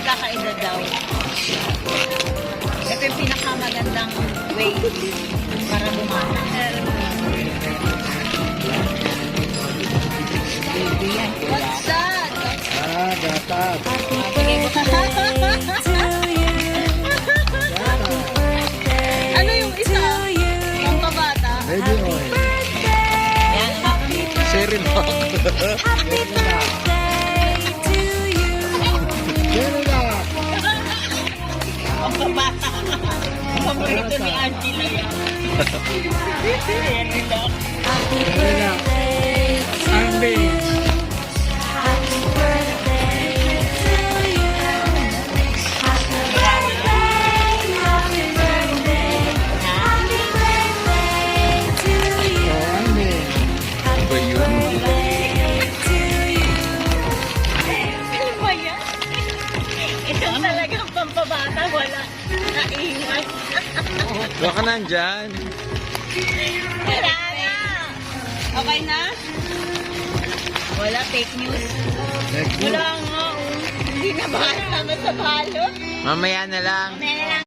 magkakaedad daw. Ito yung pinakamagandang way para bumata. What's that? Gatas. Ano yung isa? Yung kabata? Baby oil. Yan. Sherry milk. Sherry milk. Ang kabata. Paborito ni Angela yan. Yan nila. Sherry milk. Sandwich. Ano ba yan? Ito talagang pampabata. Wala. Naiwan. Huwag ka nandyan. Wala na. Okay na? Wala fake news. Next Wala nga. Hindi na bahal naman sa balot. Mamaya na lang. Mamaya na lang.